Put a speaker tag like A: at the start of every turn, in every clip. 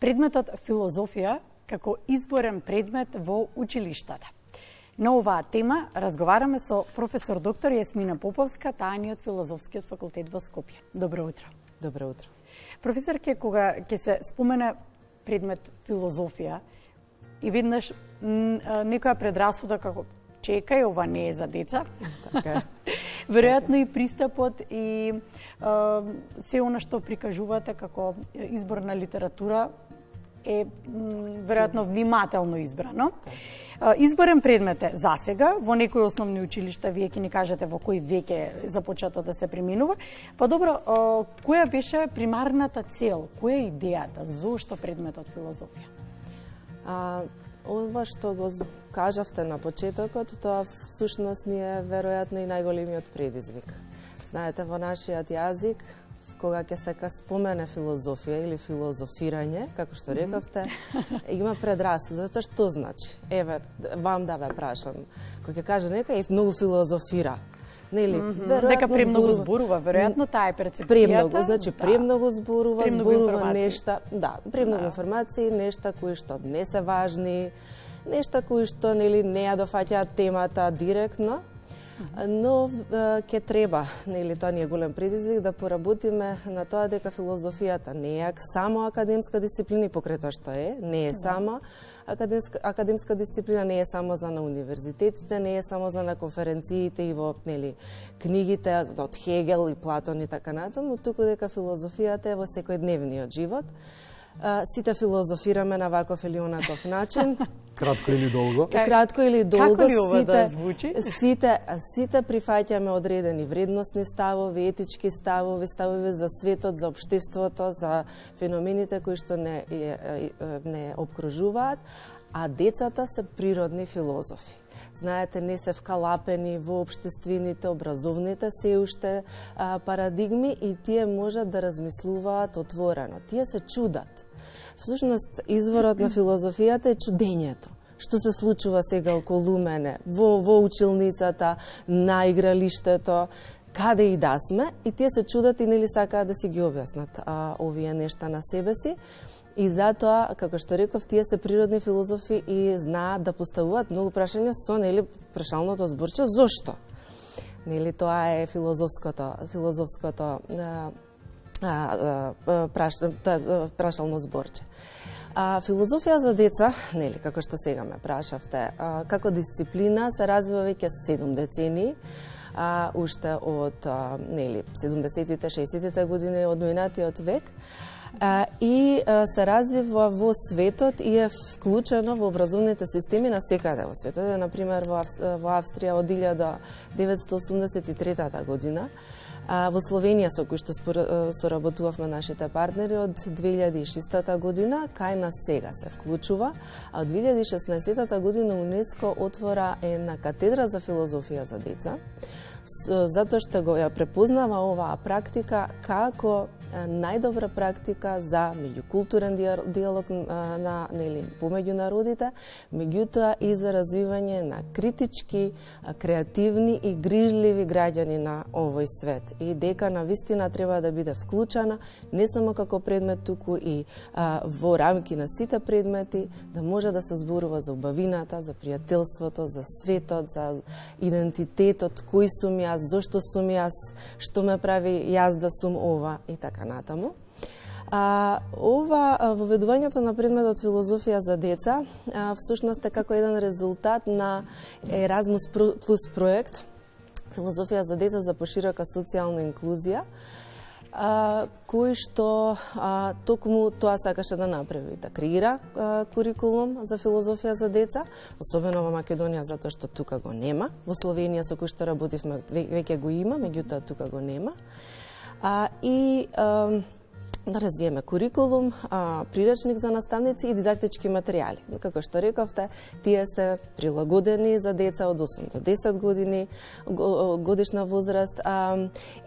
A: предметот филозофија како изборен предмет во училиштата. На оваа тема разговараме со професор доктор Јасмина Поповска, таа ни од Филозофскиот факултет во Скопје. Добро утро.
B: Добро утро.
A: Професорке, кога ќе се спомене предмет филозофија и виднеш некоја предрасуда како чекај, ова не е за деца.
B: Така.
A: Веројатно и пристапот и се она што прикажувате како избор на литература е веројатно внимателно избрано. Изборен предмет е засега, во некои основни училишта, вие ќе ни кажете во кои веќе започато да се преминува. Па добро, која беше примарната цел, која е идејата, зошто предметот филозофија?
B: Ова што го кажавте на почетокот, тоа всушност ни е веројатно и најголемиот предизвик. Знаете, во нашиот јазик, кога ќе се спомене филозофија или филозофирање, како што рековте, има предрасуда. Тоа што значи? Еве, вам да ве прашам. Кога ќе каже некој, многу филозофира. Нели,
A: дека премногу зборува, веројатно таа е перцепцијата.
B: Премногу, значи премногу зборува, зборува нешта, премногу информации, нешта кои што не се важни, нешта кои што нели не ја дофаќаат темата директно. Но ќе треба, нели, тоа ни е голем предизвик да поработиме на тоа дека филозофијата не е само академска дисциплина, и покрај тоа што е, не е само академска дисциплина, не е само за на универзитетите, не е само за на конференциите и во нели книгите од Хегел и Платон и така натаму, туку дека филозофијата е во секојдневниот живот. Сите филозофираме на ваков или онаков начин.
C: Кратко или долго?
B: Кратко или долго.
A: Како ли ова да звучи?
B: Сите прифаќаме одредени вредносни ставови, етички ставови, ставови за светот, за општеството, за феномените кои што не обкружуваат, а децата се природни филозофи. Знаете, не се вкалапени во општествените, образовните се уште парадигми и тие можат да размислуваат отворено. Тие се чудат. Всушност, изворот на филозофијата е чудењето. Што се случува сега околу мене, во училницата, на игралиштето, каде и да сме, и тие се чудат и нели сакаат да си ги објаснат овие нешта на себе си. И затоа, како што реков, тие се природни филозофи и знаат да поставуваат многу прашања со нели прашалното зборче зошто. Нели тоа е филозофското прашално зборче. Филозофија за деца, нели како што сега ме прашавте, како дисциплина се развива веќе 7 децении. Уште од нели 70-тите, 60-тите години од минатиот век. И се развива во светот и е вклучено во образовните системи на секаде во светот. Например, во Австрија од 1983 година, во Словенија со кој што соработувавме нашите партнери од 2006 година, кај нас сега се вклучува, а од 2016 година УНЕСКО отвора една катедра за филозофија за деца, затоа што го ја препознава оваа практика како најдобра практика за меѓукултурен диалог помеѓу народите, меѓутоа и за развивање на критички, креативни и грижливи граѓани на овој свет. И дека навистина треба да биде вклучена не само како предмет, туку и во рамки на сите предмети, да може да се зборува за убавината, за пријателството, за светот, за идентитетот, кој сум јас, зошто сум јас, што ме прави јас да сум ова и така натаму. Ова воведувањето на предметот филозофија за деца всушност е како еден резултат на Еразмус плюс проект Филозофија за деца за поширока социјална инклузија, кој што токму тоа сакаше да направи, да креира курикулум за филозофија за деца, особено во Македонија, затоа што тука го нема. Во Словенија со кој што работивме веќе го има, меѓутоа тука го нема. Да развиеме курикулум, приречник за наставници и дидактички материјали. Како што рековте, тие се прилагодени за деца од 8 до 10 години, годишна возраст.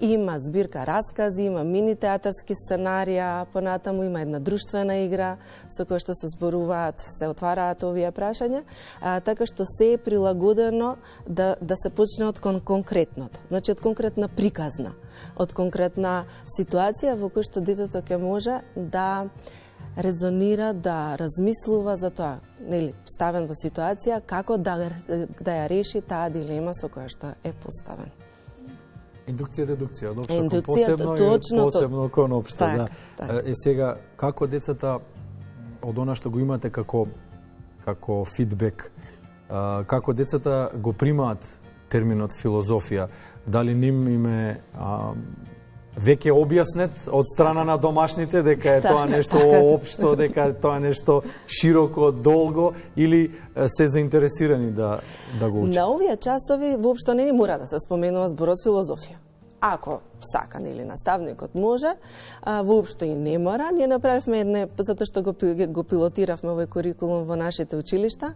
B: Има збирка раскази, има мини театарски сценарија, понатаму има една друштвена игра со која што се зборуваат, се отвараат овие прашања, така што се е прилагодено да се почне од конкретното, значи од конкретна приказна, од конкретна ситуација во која што детето ќе може да резонира, да размислува за тоа, нели, ставен во ситуација, како да ја реши таа дилема со која што е поставен.
C: Индукција, дедукција, од општо кон
B: Индукција,
C: посебно
B: точно,
C: и посебно кон општо, да.
B: Так.
C: Сега, како децата, од она што го имате како фидбек, како децата го примаат терминот филозофија, дали ним име веќе објаснет од страна на домашните дека е тоа нешто општо, дека е тоа нешто широко, долго, или се заинтересирани да го учат?
B: На овие часови воопшто не мора да се споменува зборот филозофија. Ако сака, или наставникот може, воопшто и не мора. Ние направивме едне, затоа што го пилотиравме овој курикулум во нашите училишта,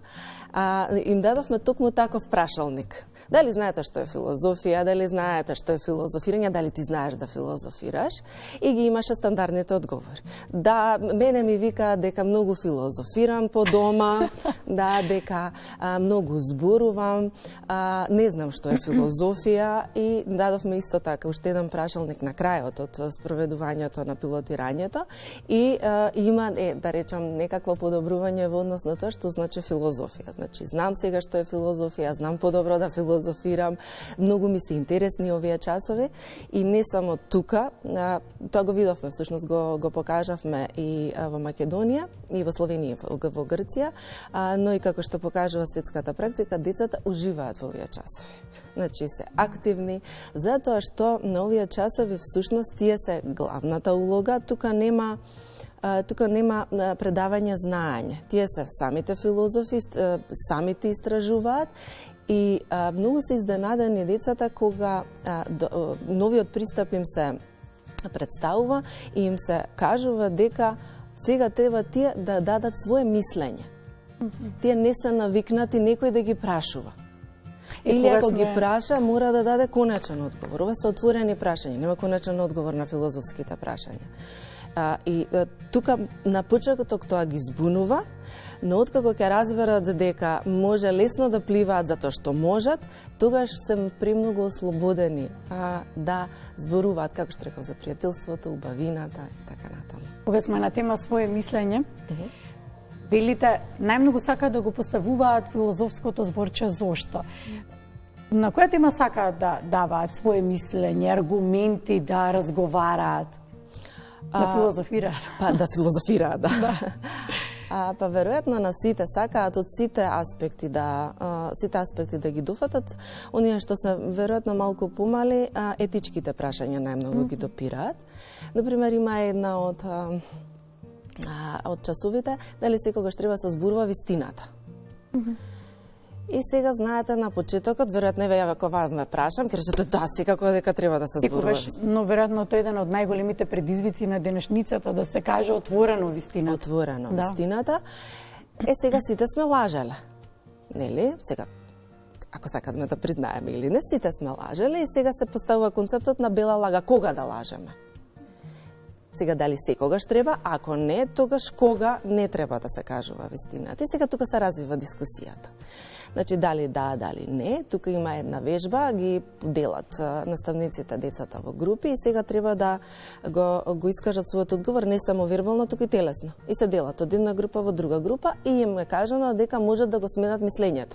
B: им дадовме токму таков прашалник. Дали знаете што е филозофија, дали знаете што е филозофирање, дали ти знаеш да филозофираш, и ги имаше стандардните одговори. Да, мене ми вика дека многу филозофирам по дома, да, дека многу зборувам, не знам што е филозофија, и дадовме исто така уште еден прашалник на крајот од спроведувањето на пилотирањето, и има, да речам, некакво подобрување во однос на тоа што значи филозофија. Значи, знам сега што е филозофија, знам подобро да филозофирам, многу ми се интересни овие часови, и не само тука, тоа го видовме, всушност го покажавме и во Македонија, и во Словенија, во Грција, но и како што покажува светската практика, децата уживаат во овие часови. Значи, се активни, затоа што на овие часови всушност тие се главната улога, тука нема предавање знаење. Тие се самите филозофи, самите истражуваат, и многу се изненадени децата кога новиот пристап им се представува и им се кажува дека сега треба тие да дадат свое мислење. Тие не се навикнати некој да ги прашува. Или ако ги праша, мора да даде конечен одговор. Ова се отворени прашања, нема конечен одговор на филозофските прашања. И тука на почетокот тоа ги збунува, но откако ќе разберат дека може лесно да пливаат затоа што можат, тогаш се премногу ослободени да зборуваат, како што реков, за пријателството, убавината и така натаму.
A: Кога сме на тема свое мислење, велите, најмногу сакаат да го поставуваат филозофското зборче зошто. На која тема сакаат да даваат свое мислење, аргументи, да разговараат, да филозофираат?
B: Да филозофираат, да. Па веројатно на сите сакаат од сите аспекти да ги дофатат. Оние што се веројатно малку помали, етичките прашања најмногу ги допираат. Например, има една од часовите, дали секогаш треба се зборува вистината. И сега, знаете, на почетокот, веројатно ја кога ме прашам, ќе речете, да, секако дека треба да се зборува вистината.
A: Но веројатно тоа е еден од најголемите предизвици на денешницата, да се каже отворено вистината.
B: Отворено вистината. Сега сите сме лажеле. Нели? Сега, ако сакаме да признаеме или не, сите сме лажеле, и сега се поставува концептот на бела лага. Кога да лажеме? Сега, дали секогаш треба, ако не, тогаш кога не треба да се кажува вистината. И сега тука се развива дискусијата. Значи, дали да, дали не. Тука има една вежба, ги делат наставниците децата во групи, и сега треба да го искажат својот одговор не само вербално, туку и телесно. И се делат од една група во друга група, и им е кажано дека можат да го сменат мислењето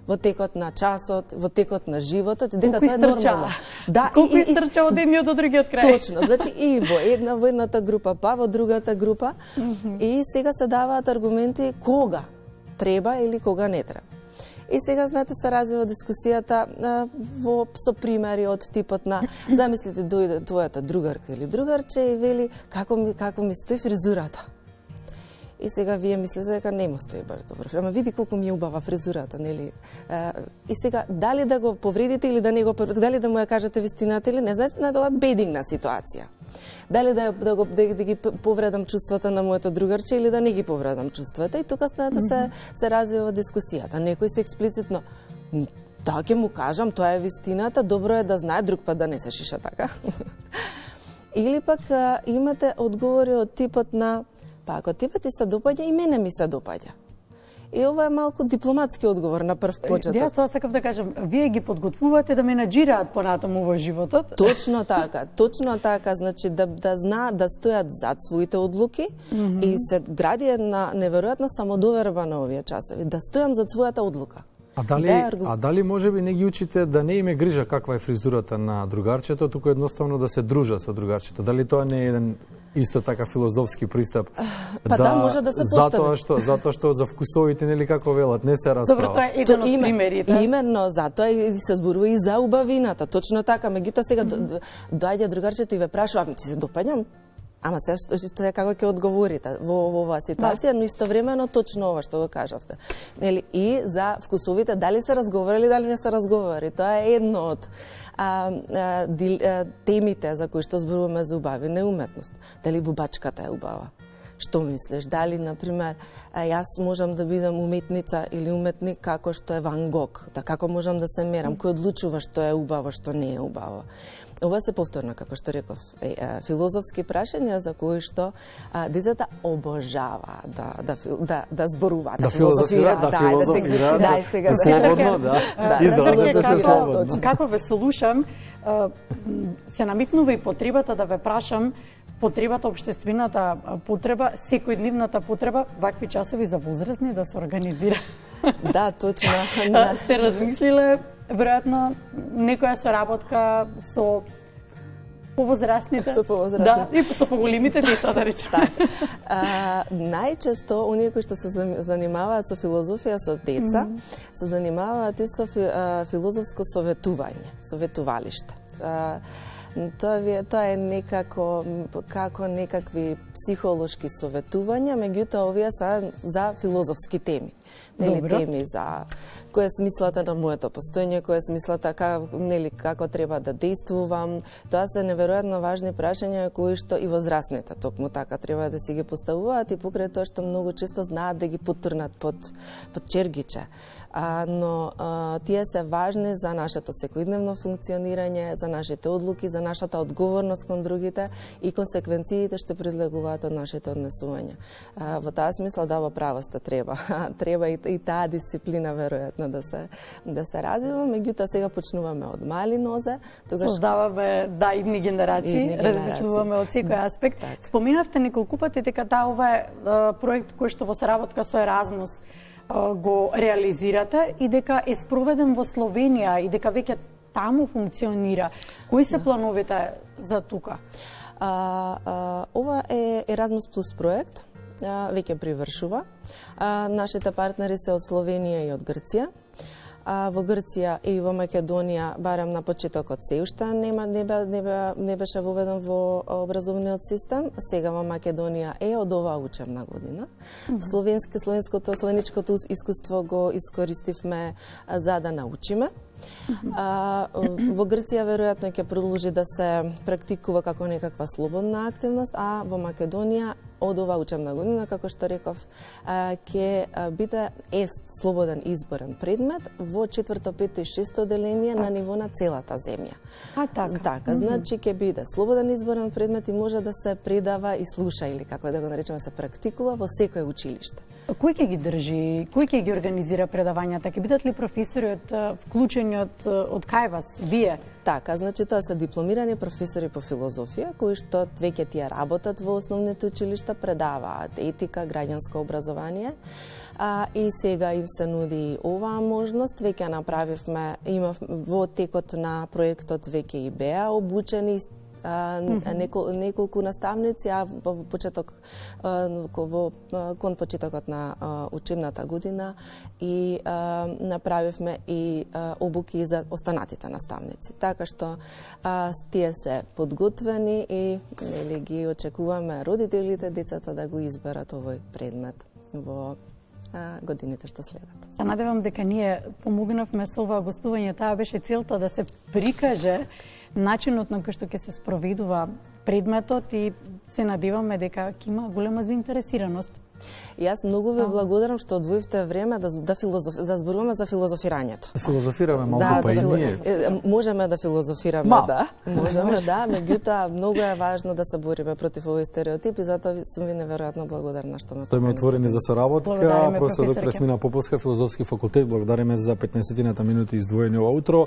B: во текот на часот, во текот на животот, и дека тоа е нормално.
A: Да, колку истрча од едниот до другиот крај.
B: Точно, значи и во едната група, па во другата група, и сега се даваат аргументи кога треба или кога не треба. И сега, знаете, се развива дискусијата со примери од типот на замислите дојде твојата другарка или другарче и вели како ми стои фризурата. И сега вие мислите дека не му стои баш добро. Ама види колку ми е убава фризурата, нели? И сега, дали да го повредите или да не го повредите, дали да му ја кажете вистината или не, значи на тоа бедингна ситуација. Дали да ги повредам чувствата на моето другарче или да не ги повредам чувствата. И тука се развива дискусијата. Некој се експлицитно, да, ќе му кажам, тоа е вистината, добро е да знае, друг пат да не се шиша така. Или пак имате одговори од типот на, па ако тебе ти се допаѓа, и мене ми се допаѓа. И ова е малку дипломатски одговор на прв почеток.
A: Јас тоа сакав да кажам, вие ги подготвувате да менаџираат понатаму во животот.
B: Точно така, значи да знаат да стојат зад своите одлуки и се гради една неверојатна самодоверба на овие часови, да стојам зад својата одлука.
C: А дали можеби не ги учите да не име грижа каква е фризурата на другарчето, туку едноставно да се дружат со другарчето? Дали тоа не е еден исто така филозофски пристап?
B: Да, може да се постави.
C: Затоа што за вкусовите, нели како велат, не се расправа.
A: Добро, тоа е еден од примерите.
B: Именно, затоа и се зборува и за убавината, точно така. Меѓутоа сега доаѓа другарчето и ве прашува, ти се допаѓам? Ама сега што е како ќе одговорите во оваа ситуација, но истовремено точно ова што го кажавте. Нели и за вкусовите дали се разговарали, дали не се разговари. Тоа е едно од темите за кои што зборуваме за убавина и уметност. Дали бубачката е убава? Што мислиш? Дали, например, јас можам да бидам уметница или уметник како што е Ван Гог? Да, како можам да се мерам? Кој одлучува што е убаво, што не е убаво? Ова се повторно, како што реков, филозофски прашања за кои што децата обожава да зборуваат,
C: да филозофираат, слободно,
A: да. Како ве слушам, се намикнува и потребата да ве прашам, потребата, општествената потреба, секојдневната потреба, вакви часови за возрастни да се организира.
B: Да, точно.
A: Сте размислиле, веројатно, некоја соработка со повозрастните?
B: Со повозрастните.
A: Да, и со поголемите деца, да речеме.
B: Најчесто, оние кои што се занимаваат со филозофија со деца, се занимаваат и со филозофско советување, советувалиште. Тоа е некако како некакви психолошки советувања, меѓутоа овие се за филозофски теми. Нели теми за која е смислата на моето постоење, која е смислата како треба да действувам. Тоа се неверојатно важни прашања кои што и возрастните токму така треба да си ги поставуваат и покрај тоа што многу често знаат да ги потурнат под чергиче. Но тие се важни за нашето секојдневно функционирање, за нашите одлуки, за нашата одговорност кон другите и консеквенциите што произлегуваат од нашите однесувања. Во таа смисла да, во правоста треба. Треба и таа дисциплина веројатно да се развива, меѓутоа сега почнуваме од мали нозе, тогаш
A: создаваме идни генерации, размислуваме од секој аспект.
B: Так.
A: Споминавте неколку пати дека ова е проект кој што во соработка со Еразмус го реализирате и дека е спроведен во Словенија и дека веќе таму функционира. Кои се плановите за тука?
B: Ова е Еразмус Плюс проект, веќе привршува. Нашите партнери се од Словенија и од Грција. Во Грција и во Македонија, барем на почетокот, се уште не беше воведен во образовниот систем. Сега во Македонија е од оваа учебна година. Словеничкото искуство го искористивме за да научиме. Во Грција веројатно ќе продолжи да се практикува како некаква слободна активност, а во Македонија од оваа учебна година, како што реков, ќе биде слободен изборен предмет во 4, 5 и 6 оделение на ниво на целата земја. Така, значи ќе биде слободен изборен предмет и може да се предава и слуша или како да го наречеме се практикува во секој училиште.
A: Кој ќе ги држи, кој ќе ги организира предавањата? Ќе бидат ли професори вклучени од кај вас, вие?
B: Така, значи тоа се дипломирани професори по филозофија, кои што веќе тие работат во основните училишта, предаваат етика, граѓанско образование. И сега им се нуди оваа можност. Веќе направивме, во текот на проектот веќе и беа обучени неколку наставници, а кон почетокот на учебната година и направивме и обуки за останатите наставници. Така што тие се подготвени и ги очекуваме родителите, децата да го изберат овој предмет во годините што следат.
A: Се надевам дека ние помогнавме со ова гостување. Таа беше целта да се прикаже начинот на кој што ќе се спроведува предметот и се надеваме дека ќе има голема заинтересираност.
B: И јас многу ви благодарам што одвоивте време да зборуваме за филозофирањето.
C: Филозофираме малку, па и ние.
B: Можеме да филозофираме, да. Можеме, да, меѓутоа многу е важно да се бориме против овој стереотип и затоа сум ви неверојатно благодарна што ме
C: Стоиме отворени за соработка. Професор доктор Есмина Поповска, Филозофски факултет, благодариме за 15 минути издвоени ова утро.